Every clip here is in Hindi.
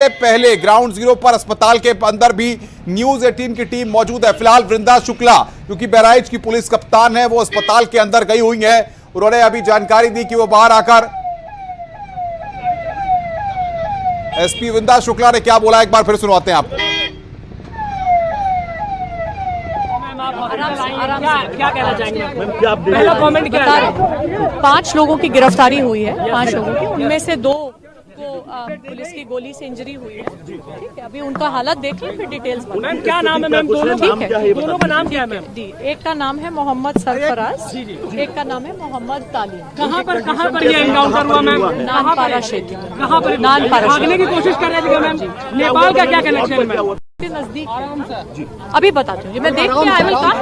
सबसे पहले ग्राउंड जीरो पर अस्पताल के अंदर भी न्यूज 18 की टीम मौजूद है। फिलहाल वृंदा शुक्ला, क्योंकि बहराइच की पुलिस कप्तान है, वो अस्पताल के अंदर गई हुई है। उन्होंने अभी जानकारी दी कि वो बाहर आकर एसपी वृंदा शुक्ला ने क्या बोला, एक बार फिर सुनवाते हैं आपको। क्या कहना चाहेंगे? पहला कमेंट क्या है? 5 लोगों की गिरफ्तारी हुई है, 5 लोगों की, उनमें से 2 को पुलिस की गोली से इंजरी हुई है। ठीक है, अभी उनका हालत देख लें, फिर डिटेल्स। मैम क्या नाम है? मैम दोनों ठीक है, दोनों का नाम क्या है मैम? जी, एक का नाम है मोहम्मद सरफराज, एक का नाम है मोहम्मद तालीम। कहाँ पर ये एनकाउंटर हुआ मैम? नानपारा क्षेत्र में। कहाँ पर? नानपारा भागने की कोशिश कर रहे थे मैम। नेपाल का क्या कनेक्शन है मैम? के नजदीक अभी बताती हूँ, मैं देख के आई विल कम।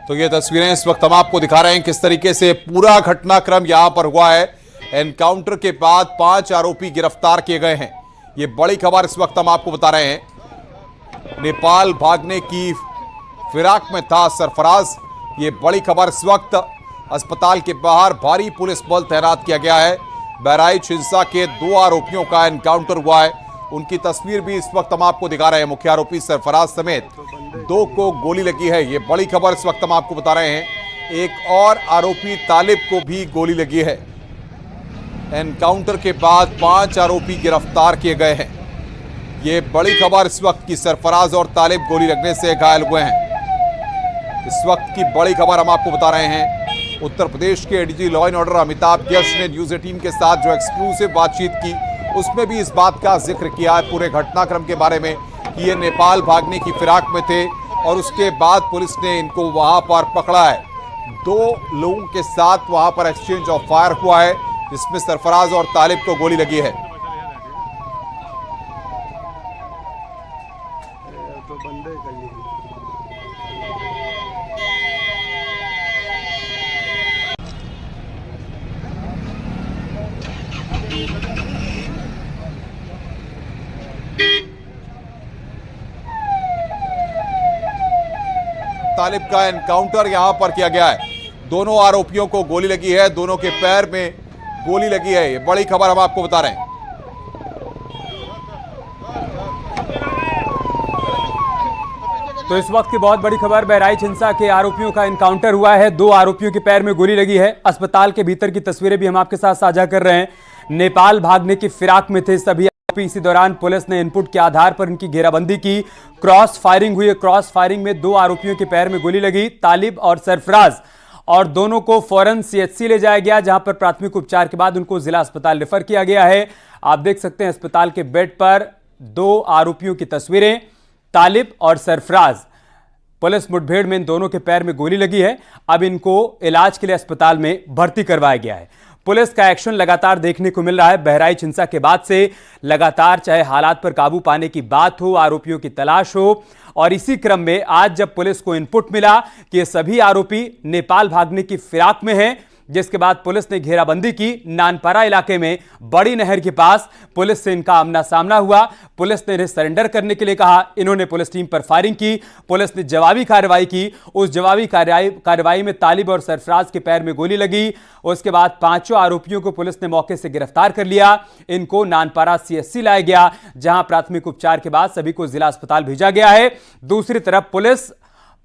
तो ये तस्वीरें इस वक्त हम आपको दिखा रहे हैं किस तरीके से पूरा घटनाक्रम यहां पर हुआ है। एनकाउंटर के बाद 5 आरोपी गिरफ्तार किए गए हैं। ये बड़ी खबर इस वक्त हम आपको बता रहे हैं। नेपाल भागने की फिराक में था सरफराज। ये बड़ी खबर इस वक्त। अस्पताल के बाहर भारी पुलिस बल तैनात किया गया है। बहराइच हिंसा के 2 आरोपियों का एनकाउंटर हुआ है। उनकी तस्वीर भी इस वक्त हम आपको दिखा रहे हैं। मुख्य आरोपी सरफराज समेत 2 को गोली लगी है। ये बड़ी खबर इस वक्त हम आपको बता रहे हैं। एक और आरोपी तालिब को भी गोली लगी है। एनकाउंटर के बाद 5 आरोपी गिरफ्तार किए गए हैं। ये बड़ी खबर इस वक्त की। सरफराज और तालिब गोली लगने से घायल हुए हैं। इस वक्त की बड़ी खबर हम आपको बता रहे हैं। उत्तर प्रदेश के ADG law and order Amitabh Yash ने न्यूज 18 के साथ जो एक्सक्लूसिव बातचीत की, उसमें भी इस बात का जिक्र किया है पूरे घटनाक्रम के बारे में कि ये नेपाल भागने की फिराक में थे और उसके बाद पुलिस ने इनको वहां पर पकड़ा है। 2 लोगों के साथ वहां पर एक्सचेंज ऑफ फायर हुआ है, जिसमें सरफराज और तालिब को गोली लगी है। तालिब का एनकाउंटर यहां पर किया गया है। दोनों आरोपियों को गोली लगी है, दोनों के पैर में गोली लगी है। ये बड़ी खबर हम आपको बता रहे हैं। तो इस वक्त की बहुत बड़ी खबर, बहराइच हिंसा के आरोपियों का एनकाउंटर हुआ है। 2 आरोपियों के पैर में गोली लगी है। अस्पताल के भीतर की तस्वीरें भी हम आपके साथ साझा कर रहे हैं। नेपाल भागने की फिराक में थे सभी आरोपी। इसी दौरान पुलिस ने इनपुट के आधार पर उनकी घेराबंदी की। क्रॉस फायरिंग हुई है। क्रॉस फायरिंग में 2 आरोपियों के पैर में गोली लगी, तालिब और सरफराज, और दोनों को फौरन सीएचसी ले जाया गया, जहां पर प्राथमिक उपचार के बाद उनको जिला अस्पताल रेफर किया गया है। आप देख सकते हैं अस्पताल के बेड पर 2 आरोपियों की तस्वीरें, तालिब और सरफराज। पुलिस मुठभेड़ में इन दोनों के पैर में गोली लगी है। अब इनको इलाज के लिए अस्पताल में भर्ती करवाया गया है। पुलिस का एक्शन लगातार देखने को मिल रहा है। बहराइच हिंसा के बाद से लगातार चाहे हालात पर काबू पाने की बात हो, आरोपियों की तलाश हो, और इसी क्रम में आज जब पुलिस को इनपुट मिला कि ये सभी आरोपी नेपाल भागने की फिराक में हैं, जिसके बाद पुलिस ने घेराबंदी की। नानपारा इलाके में बड़ी नहर के पास पुलिस से इनका आमना सामना हुआ। पुलिस ने इन्हें सरेंडर करने के लिए कहा। इन्होंने पुलिस टीम पर फायरिंग की। पुलिस ने जवाबी कार्रवाई की। उस जवाबी कार्रवाई में तालिब और सरफराज के पैर में गोली लगी। उसके बाद 5 आरोपियों को पुलिस ने मौके से गिरफ्तार कर लिया। इनको नानपारा सीएचसी लाया गया, जहां प्राथमिक उपचार के बाद सभी को जिला अस्पताल भेजा गया है। दूसरी तरफ पुलिस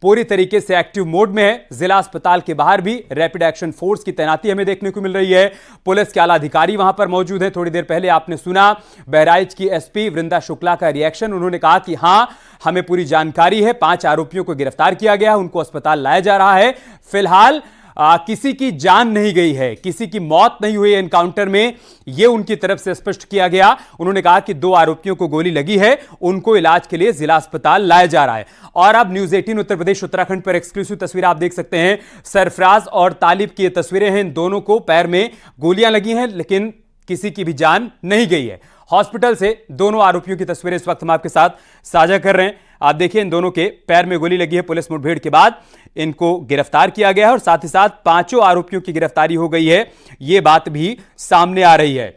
पूरी तरीके से एक्टिव मोड में है। जिला अस्पताल के बाहर भी रैपिड एक्शन फोर्स की तैनाती हमें देखने को मिल रही है। पुलिस के आला अधिकारी वहां पर मौजूद हैं। थोड़ी देर पहले आपने सुना बहराइच की एसपी वृंदा शुक्ला का रिएक्शन। उन्होंने कहा कि हां, हमें पूरी जानकारी है, 5 आरोपियों को गिरफ्तार किया गया, उनको अस्पताल लाया जा रहा है। फिलहाल किसी की जान नहीं गई है, किसी की मौत नहीं हुई एनकाउंटर में, यह उनकी तरफ से स्पष्ट किया गया। उन्होंने कहा कि 2 आरोपियों को गोली लगी है, उनको इलाज के लिए जिला अस्पताल लाया जा रहा है। और अब न्यूज 18 उत्तर प्रदेश उत्तराखंड पर एक्सक्लूसिव तस्वीर आप देख सकते हैं। सरफराज और तालिब की ये तस्वीरें हैं। इन दोनों को पैर में गोलियां लगी हैं, लेकिन किसी की भी जान नहीं गई है। हॉस्पिटल से दोनों आरोपियों की तस्वीरें इस वक्त हम आपके साथ साझा कर रहे हैं। आप देखिए, इन दोनों के पैर में गोली लगी है। पुलिस मुठभेड़ के बाद इनको गिरफ्तार किया गया है और साथ ही साथ 5 आरोपियों की गिरफ्तारी हो गई है, यह बात भी सामने आ रही है।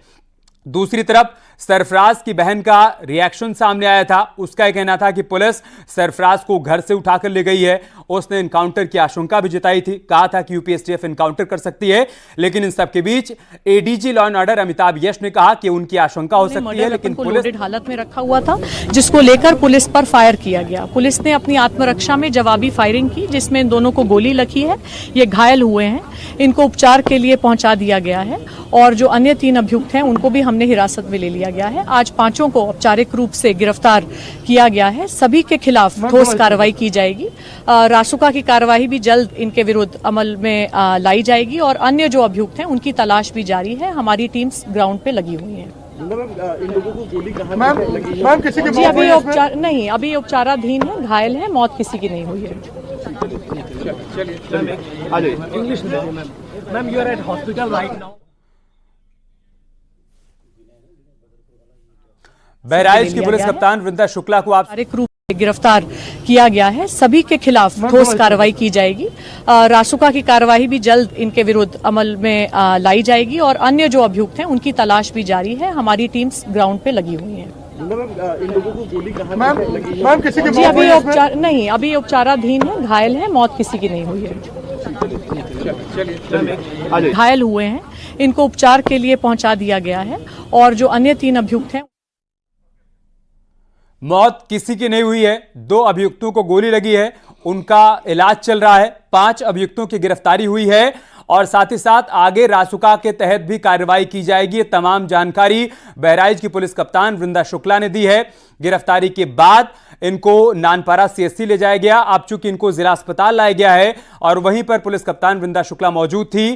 दूसरी तरफ सरफराज की बहन का रिएक्शन सामने आया था। उसका यह कहना था कि पुलिस सरफराज को घर से उठाकर ले गई है। उसने एनकाउंटर की आशंका भी जताई थी, कहा था कि यूपीएसटीएफ एनकाउंटर कर सकती है। लेकिन इन सबके बीच ADG law and order Amitabh Yash ने कहा कि उनकी आशंका हो सकती है, लेकिन पुलिस लोडेड हालत में रखा हुआ था, जिसको लेकर पुलिस पर फायर किया गया। पुलिस ने अपनी आत्मरक्षा में जवाबी फायरिंग की, जिसमें इन दोनों को गोली लगी है। ये घायल हुए हैं, इनको उपचार के लिए पहुंचा दिया गया है और जो अन्य 3 अभियुक्त हैं उनको भी हमने हिरासत में ले लिया गया है। आज 5 को औपचारिक रूप से गिरफ्तार किया गया है। सभी के खिलाफ ठोस कार्रवाई की जाएगी। रासुका की कार्रवाई भी जल्द इनके विरुद्ध अमल में लाई जाएगी और अन्य जो अभियुक्त हैं उनकी तलाश भी जारी है। हमारी टीम्स ग्राउंड पे लगी हुई हैं। इन लोगों को गोली कहां लगी? मैम किसी की जी अभी उपचार नहीं, अभी उपचाराधीन है, घायल है, मौत किसी की नहीं हुई है। इंग्लिश में ma'am, you are at hospital right now. Bahraich की पुलिस कप्तान वृंदा शुक्ला को औपचारिक रूप से गिरफ्तार किया गया है। सभी के खिलाफ ठोस कार्रवाई की जाएगी। रासुका की कार्रवाई भी जल्द इनके विरुद्ध अमल में लाई जाएगी और अन्य जो अभियुक्त हैं उनकी तलाश भी जारी है। हमारी टीम्स ग्राउंड पे लगी हुई हैं। इन लोगों को गोली कहां लगी? मैम किसी की जी अभी उपचार नहीं, अभी उपचाराधीन है, घायल है, मौत किसी की नहीं हुई है। घायल हुए हैं, इनको उपचार के लिए पहुंचा दिया गया है और जो अन्य 3 अभियुक्त हैं मौत किसी की नहीं हुई है। 2 अभियुक्तों को गोली लगी है, उनका इलाज चल रहा है। 5 अभियुक्तों की गिरफ्तारी हुई है और साथ ही साथ आगे रासुका के तहत भी कार्रवाई की जाएगी। ये तमाम जानकारी बहराइच की पुलिस कप्तान वृंदा शुक्ला ने दी है। गिरफ्तारी के बाद इनको नानपारा सीएससी ले जाया गया। अब चूंकि इनको जिला अस्पताल लाया गया है और वहीं पर पुलिस कप्तान वृंदा शुक्ला मौजूद थी।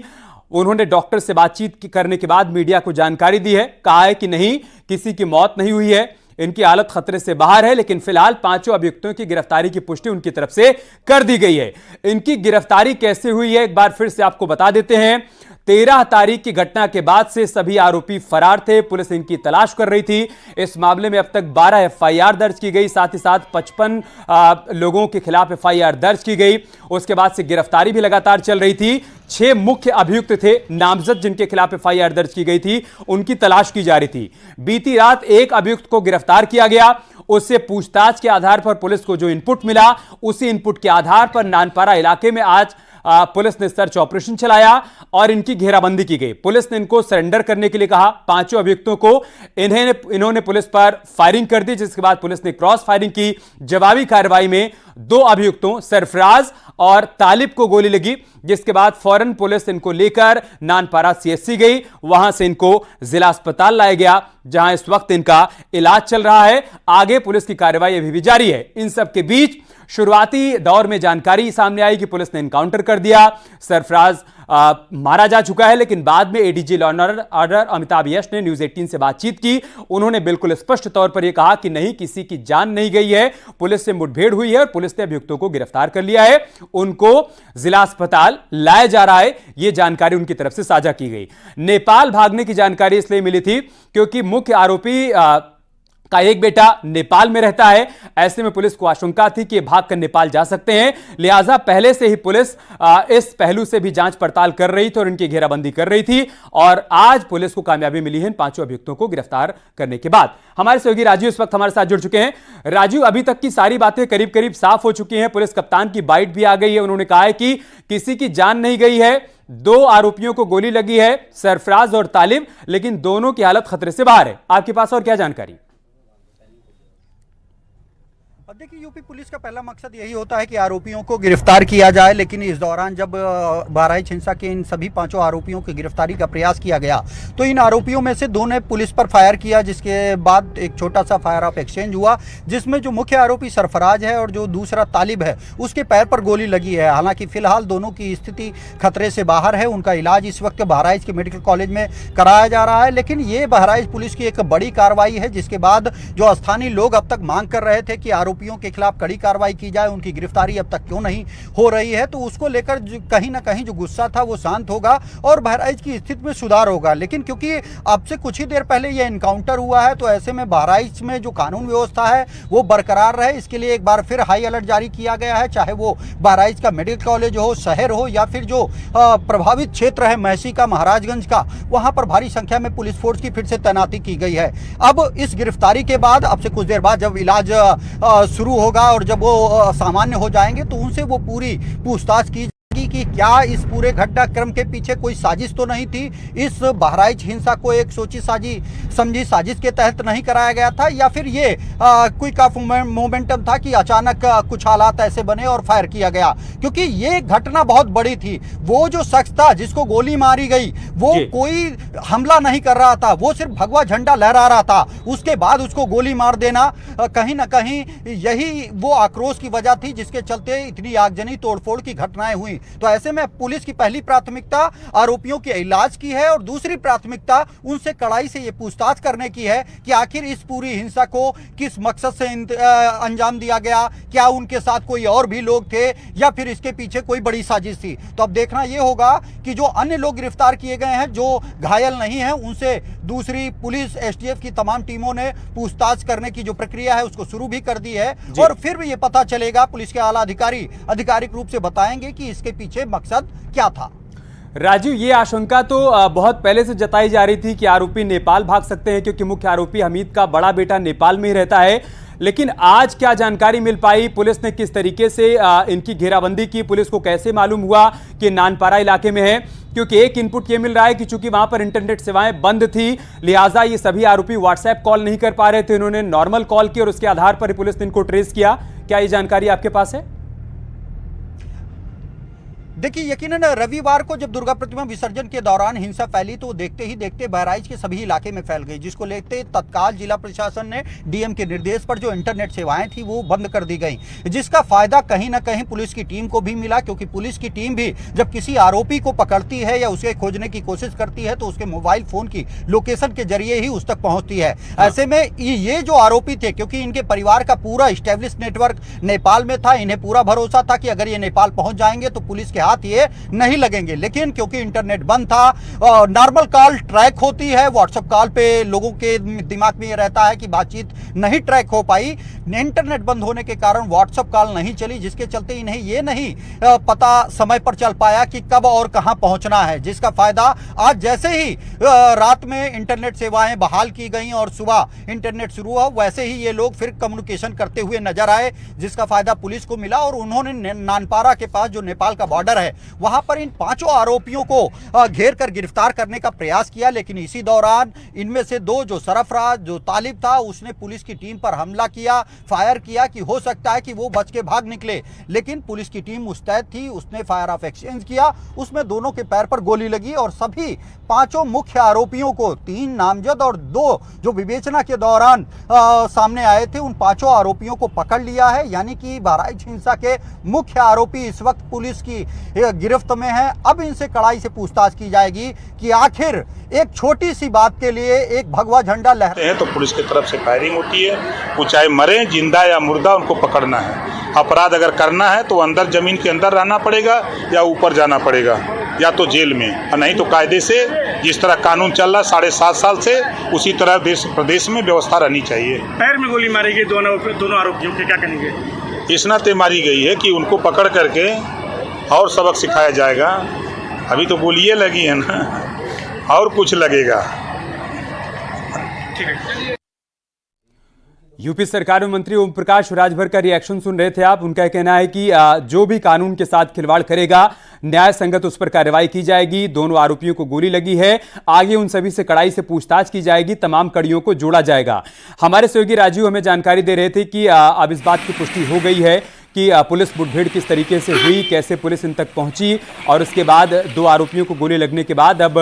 उन्होंने डॉक्टर से बातचीत करने के बाद मीडिया को जानकारी दी है। कहा है कि नहीं, किसी की मौत नहीं हुई है, इनकी हालत खतरे से बाहर है, लेकिन फिलहाल 5 अभियुक्तों की गिरफ्तारी की पुष्टि उनकी तरफ से कर दी गई है। इनकी गिरफ्तारी कैसे हुई है एक बार फिर से आपको बता देते हैं। 13 तारीख की घटना के बाद से सभी आरोपी फरार थे। पुलिस इनकी तलाश कर रही थी। इस मामले में अब तक 12 एफआईआर दर्ज की गई, साथ ही साथ 55 लोगों के खिलाफ एफआईआर दर्ज की गई। उसके बाद से गिरफ्तारी भी लगातार चल रही थी। 6 मुख्य अभियुक्त थे नामजद, जिनके खिलाफ एफआईआर दर्ज की गई थी, उनकी तलाश की जा रही थी। बीती रात एक अभियुक्त को गिरफ्तार किया गया। उससे पूछताछ के आधार पर पुलिस को जो इनपुट मिला, उसी इनपुट के आधार पर नानपारा इलाके में आज पुलिस ने सर्च ऑपरेशन चलाया और इनकी घेराबंदी की गई। पुलिस ने इनको सरेंडर करने के लिए कहा। 5 अभियुक्तों को इन्होंने पुलिस पर फायरिंग कर दी, जिसके बाद पुलिस ने क्रॉस फायरिंग की। जवाबी कार्रवाई में 2 अभियुक्तों सरफराज और तालिब को गोली लगी, जिसके बाद फौरन पुलिस इनको लेकर नानपारा सीएससी गई। वहां से इनको जिला अस्पताल लाया गया, जहां इस वक्त इनका इलाज चल रहा है। आगे पुलिस की कार्रवाई अभी भी जारी है। इन सब के बीच शुरुआती दौर में जानकारी सामने आई कि पुलिस ने एनकाउंटर कर दिया, सरफराज मारा जा चुका है, लेकिन बाद में ADG law and order Amitabh Yash ने न्यूज 18 से बातचीत की। उन्होंने बिल्कुल स्पष्ट तौर पर यह कहा कि नहीं, किसी की जान नहीं गई है, पुलिस से मुठभेड़ हुई है और पुलिस ने अभियुक्तों को गिरफ्तार कर लिया है। उनको जिला अस्पताल लाया जा रहा है, यह जानकारी उनकी तरफ से साझा की गई। नेपाल भागने की जानकारी इसलिए मिली थी क्योंकि मुख्य आरोपी का एक बेटा नेपाल में रहता है। ऐसे में पुलिस को आशंका थी कि भागकर नेपाल जा सकते हैं, लिहाजा पहले से ही पुलिस इस पहलू से भी जांच पड़ताल कर रही थी और इनकी घेराबंदी कर रही थी। और आज पुलिस को कामयाबी मिली है इन 5 अभियुक्तों को गिरफ्तार करने के बाद। हमारे सहयोगी राजीव इस वक्त हमारे साथ जुड़ चुके हैं। राजीव, अभी तक की सारी बातें करीब करीब साफ हो चुकी हैं। पुलिस कप्तान की बाइट भी आ गई है। उन्होंने कहा है कि किसी की जान नहीं गई है, 2 आरोपियों को गोली लगी है, सरफराज और तालिब, लेकिन दोनों की हालत खतरे से बाहर है। आपके पास और क्या जानकारी? देखिए, यूपी पुलिस का पहला मकसद यही होता है कि आरोपियों को गिरफ्तार किया जाए, लेकिन इस दौरान जब बहराइच हिंसा के इन सभी 5 आरोपियों की गिरफ्तारी का प्रयास किया गया तो इन आरोपियों में से 2 ने पुलिस पर फायर किया, जिसके बाद एक छोटा सा फायर ऑफ एक्सचेंज हुआ, जिसमें जो मुख्य आरोपी सरफराज है और जो दूसरा तालिब है उसके पैर पर गोली लगी है। हालांकि फिलहाल दोनों की स्थिति खतरे से बाहर है। उनका इलाज इस वक्त बहराइच के मेडिकल कॉलेज में कराया जा रहा है। लेकिन ये बहराइच पुलिस की एक बड़ी कार्रवाई है, जिसके बाद जो स्थानीय लोग अब तक मांग कर रहे थे कि आरोपी आरोपियों के खिलाफ कड़ी कार्रवाई की जाए, उनकी गिरफ्तारी अब तक क्यों नहीं हो रही है। तो उसको लेकर कहीं ना कहीं जो गुस्सा था वो शांत होगा और बहराइच की स्थिति में सुधार होगा। लेकिन क्योंकि अब से कुछ ही देर पहले यह एनकाउंटर हुआ है, तो ऐसे में बहराइच में जो कानून व्यवस्था है वो बरकरार रहे, इसके लिए एक बार फिर हाई अलर्ट जारी किया गया है। चाहे वो बहराइच का मेडिकल कॉलेज हो, शहर हो, या फिर जो प्रभावित क्षेत्र है महसी का, महाराजगंज का, वहां पर भारी संख्या में पुलिस फोर्स की फिर से तैनाती की गई है। अब इस गिरफ्तारी के बाद, अब से कुछ देर बाद जब इलाज शुरू होगा और जब वो सामान्य हो जाएंगे, तो उनसे वो पूरी पूछताछ की कि क्या इस पूरे घटनाक्रम के पीछे कोई साजिश तो नहीं थी, इस बहराइच हिंसा को एक सोची समझी साजिश के तहत नहीं कराया गया था, या फिर ये क्विक ऑफ मोमेंटम था कि अचानक कुछ हालात ऐसे बने और फायर किया गया। क्योंकि ये घटना बहुत बड़ी थी। वो जो शख्स था जिसको गोली मारी गई, वो कोई हमला नहीं कर रहा था, वो सिर्फ भगवा झंडा लहरा रहा था। उसके बाद उसको गोली मार देना कहीं ना कहीं यही वो आक्रोश की वजह थी जिसके चलते इतनी आगजनी तोड़फोड़ की घटनाएं हुई। तो ऐसे में पुलिस की पहली प्राथमिकता आरोपियों के इलाज की है और दूसरी प्राथमिकता उनसे कड़ाई से ये पूछताछ करने की है कि आखिर इस पूरी हिंसा को किस मकसद से अंजाम दिया गया, क्या उनके साथ कोई और भी लोग थे या फिर इसके पीछे कोई बड़ी साजिश थी। तो अब देखना ये होगा कि जो अन्य लोग गिरफ्तार किए गए हैं, जो घायल नहीं हैं, उनसे दूसरी पुलिस एसटीएफ की तमाम टीमों ने पूछताछ करने की जो प्रक्रिया है उसको शुरू भी कर दी है और फिर भी ये पता चलेगा, पुलिस के आला अधिकारी आधिकारिक रूप से बताएंगे कि इसके पीछे मकसद क्या था। राजीव, ये आशंका तो बहुत पहले से जताई जा रही थी कि आरोपी नेपाल भाग सकते हैं, क्योंकि मुख्य आरोपी हमीद का बड़ा बेटा नेपाल में ही रहता है। लेकिन आज क्या जानकारी मिल पाई, पुलिस ने किस तरीके से इनकी घेराबंदी की, पुलिस को कैसे मालूम हुआ कि नानपारा इलाके में है? क्योंकि एक इनपुट ये मिल रहा है कि चूंकि वहां पर इंटरनेट सेवाएं बंद थी, लिहाजा ये सभी आरोपी व्हाट्सएप कॉल नहीं कर पा रहे थे, इन्होंने नॉर्मल कॉल की और उसके आधार पर पुलिस ने इनको ट्रेस किया। क्या ये जानकारी आपके पास है? देखिए, यकीनन रविवार को जब दुर्गा प्रतिमा विसर्जन के दौरान हिंसा फैली तो देखते ही देखते बहराइच के सभी इलाके में फैल गई, जिसको लेते तत्काल जिला प्रशासन ने डीएम के निर्देश पर जो इंटरनेट सेवाएं थी वो बंद कर दी गई, जिसका फायदा कहीं ना कहीं पुलिस की टीम को भी मिला। क्योंकि पुलिस की टीम भी जब किसी आरोपी को पकड़ती है या उसे खोजने की कोशिश करती है तो उसके मोबाइल फोन की लोकेशन के जरिए ही उस तक पहुंचती है। ऐसे में ये जो आरोपी थे, क्योंकि इनके परिवार का पूरा स्टैब्लिश नेटवर्क नेपाल में था, इन्हें पूरा भरोसा था कि अगर ये नेपाल पहुंच जाएंगे तो पुलिस के हाथ ये नहीं लगेंगे। लेकिन क्योंकि इंटरनेट बंद था, नॉर्मल कॉल ट्रैक होती है, व्हाट्सएप कॉल पे लोगों के दिमाग में ये रहता है कि बातचीत नहीं ट्रैक हो पाई। इंटरनेट बंद होने के कारण व्हाट्सएप कॉल नहीं चली, जिसके चलते इन्हें ये नहीं पता समय पर चल पाया कि कब और कहां पहुंचना है, जिसका फायदा आज जैसे ही रात में इंटरनेट सेवाएं बहाल की गई और सुबह इंटरनेट शुरू हुआ, वैसे ही ये लोग फिर कम्युनिकेशन करते हुए नजर आए, जिसका फायदा पुलिस को मिला और उन्होंने नानपारा के पास जो नेपाल का बॉर्डर है वहां पर इन 5 आरोपियों को घेर कर गिरफ्तार करने का प्रयास किया। लेकिन इसी दौरान इनमें से 2 जो सरफराज, जो तालिब था, उसने पुलिस की टीम पर हमला किया, फायर किया कि हो सकता है कि वो बच के भाग निकले। लेकिन पुलिस की टीम मुस्तैद थी, उसने फायर ऑफ एक्सचेंज किया, उसमें दोनों के पैर पर गोली लगी और सभी 5 मुख्य आरोपियों को, 3 नामजद और 2 जो विवेचना के दौरान सामने आए थे, उन 5 आरोपियों को पकड़ लिया है। यानी कि बहराइच हिंसा के मुख्य आरोपी इस वक्त पुलिस की गिरफ्त में है। अब इनसे कड़ाई से पूछताछ की जाएगी कि आखिर एक छोटी सी बात के लिए एक भगवा झंडा लहराते हैं तो पुलिस की तरफ से फायरिंग होती है। वो चाहे मरे, जिंदा या मुर्दा, उनको पकड़ना है। अपराध अगर करना है तो अंदर जमीन के अंदर रहना पड़ेगा या ऊपर जाना पड़ेगा, या तो जेल में, और नहीं तो कायदे से जिस तरह कानून चल रहा 7.5 साल से, उसी तरह देश प्रदेश में व्यवस्था रहनी चाहिए। पैर में गोली मारी गई दोनों आरोपियों के, क्या कहेंगे? इस नाते मारी गई है कि उनको पकड़ करके और सबक सिखाया जाएगा। अभी तो गोलियां लगी है ना, और कुछ लगेगा। ठीक है। यूपी सरकार में मंत्री ओम प्रकाश राजभर का रिएक्शन सुन रहे थे आप। उनका कहना है कि जो भी कानून के साथ खिलवाड़ करेगा, न्याय संगत उस पर कार्रवाई की जाएगी। दोनों आरोपियों को गोली लगी है, आगे उन सभी से कड़ाई से पूछताछ की जाएगी, तमाम कड़ियों को जोड़ा जाएगा। हमारे सहयोगी राजीव हमें जानकारी दे रहे थे कि अब इस बात की पुष्टि हो गई है कि पुलिस मुठभेड़ किस तरीके से हुई, कैसे पुलिस इन तक पहुंची, और उसके बाद 2 आरोपियों को गोली लगने के बाद अब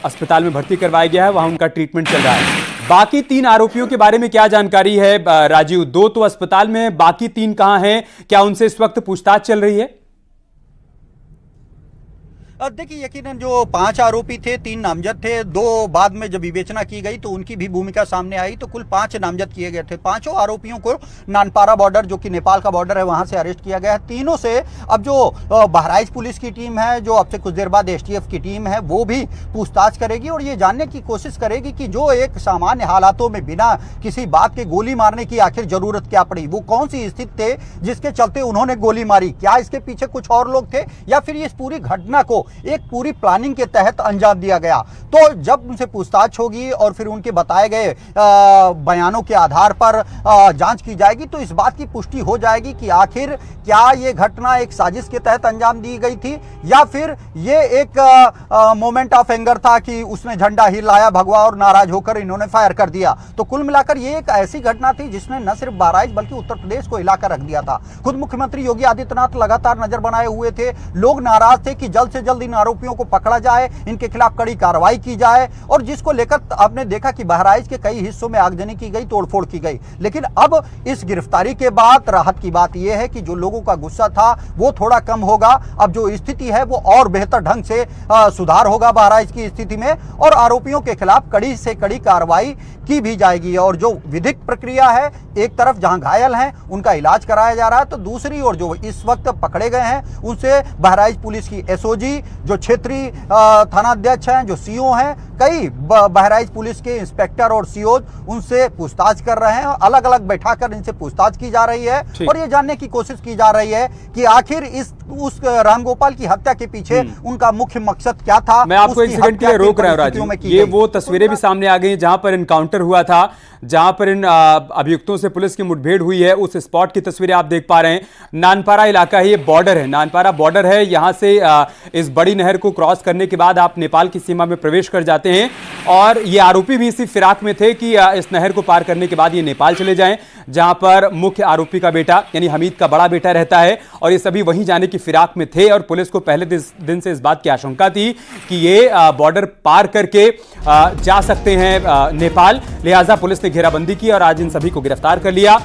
अस्पताल में भर्ती करवाया गया है, वहां उनका ट्रीटमेंट चल रहा है। बाकी 3 आरोपियों के बारे में क्या जानकारी है राजीव? 2 तो अस्पताल में, बाकी 3 कहां हैं? क्या उनसे इस वक्त पूछताछ चल रही है? देखिए यकीनन जो 5 आरोपी थे, 3 नामजद थे, 2 बाद में जब विवेचना की गई तो उनकी भी भूमिका सामने आई, तो कुल 5 नामजद किए गए थे। 5 आरोपियों को नानपारा बॉर्डर, जो कि नेपाल का बॉर्डर है, वहां से अरेस्ट किया गया है। तीनों से अब जो बहराइच पुलिस की टीम है, जो अब से कुछ देर बाद एसटीएफ की टीम है, वो भी पूछताछ करेगी और ये जानने की कोशिश करेगी कि जो एक सामान्य हालातों में बिना किसी बात के गोली मारने की आखिर जरूरत क्या पड़ी, वो कौन सी स्थिति थे जिसके चलते उन्होंने गोली मारी, क्या इसके पीछे कुछ और लोग थे या फिर इस पूरी घटना को एक पूरी प्लानिंग के तहत अंजाम दिया गया। तो जब उनसे पूछताछ होगी और फिर उनके बताए गए बयानों के आधार पर जांच की जाएगी तो इस बात की पुष्टि हो जाएगी कि आखिर क्या ये घटना एक साजिश के तहत अंजाम दी गई थी या फिर ये एक मोमेंट ऑफ एंगर था कि उसने झंडा हिलाया, भगवा और नाराज होकर इन्होंने फायर कर दिया। तो कुल मिलाकर ये एक ऐसी घटना थी जिसने न सिर्फ बहराइच बल्कि उत्तर प्रदेश को हिलाकर रख दिया था। खुद मुख्यमंत्री योगी आदित्यनाथ लगातार नजर बनाए हुए थे, लोग नाराज थे कि जल्द से जल्द इन आरोपियों को पकड़ा जाए, इनके खिलाफ कड़ी कार्रवाई की जाए, और जिसको लेकर आपने देखा कि बहराइच के कई हिस्सों में आगजनी की गई, तोड़फोड़ की गई। लेकिन अब इस गिरफ्तारी के बाद राहत की बात यह है कि जो लोगों का गुस्सा था वो थोड़ा कम होगा। अब जो स्थिति है वो और बेहतर ढंग से सुधार होगा बहराइच की स्थिति में, और आरोपियों के खिलाफ कड़ी से कड़ी कार्रवाई की भी जाएगी। और जो विधिक प्रक्रिया है, एक तरफ जहां घायल हैं उनका इलाज कराया जा रहा है, तो दूसरी ओर जो इस वक्त पकड़े गए हैं उनसे बहराइच पुलिस की एसओजी, जो क्षेत्रीय थानाध्यक्ष हैं, जो सीओ हैं, कई बहराइच पुलिस के इंस्पेक्टर और सीओ उनसे पूछताछ कर रहे हैं। अलग अलग बैठाकर इनसे पूछताछ की जा रही है और ये जानने की कोशिश की जा रही है कि आखिर उस रामगोपाल की हत्या के पीछे उनका मुख्य मकसद क्या था। मैं आपको एक सेकंड के लिए रोक रहा हूं राजू, ये वो तस्वीरें भी सामने आ गई जहां पर इनकाउंटर हुआ था, जहां पर इन अभियुक्तों से पुलिस की मुठभेड़ हुई है, उस स्पॉट की तस्वीरें आप देख पा रहे हैं। नानपारा इलाका है, ये बॉर्डर है, नानपारा बॉर्डर है। यहां से इस बड़ी नहर को क्रॉस करने के बाद आप नेपाल की सीमा में प्रवेश कर जाते हैं और ये आरोपी भी इसी फिराक में थे कि इस नहर को पार करने के बाद ये नेपाल चले जाएं, जहां पर मुख्य आरोपी का बेटा यानी हमीद का बड़ा बेटा रहता है, और ये सभी वहीं जाने की फिराक में थे। और पुलिस को पहले दिन से इस बात की आशंका थी कि ये बॉर्डर पार करके जा सकते हैं नेपाल, लिहाजा पुलिस ने घेराबंदी की और आज इन सभी को गिरफ्तार कर लिया।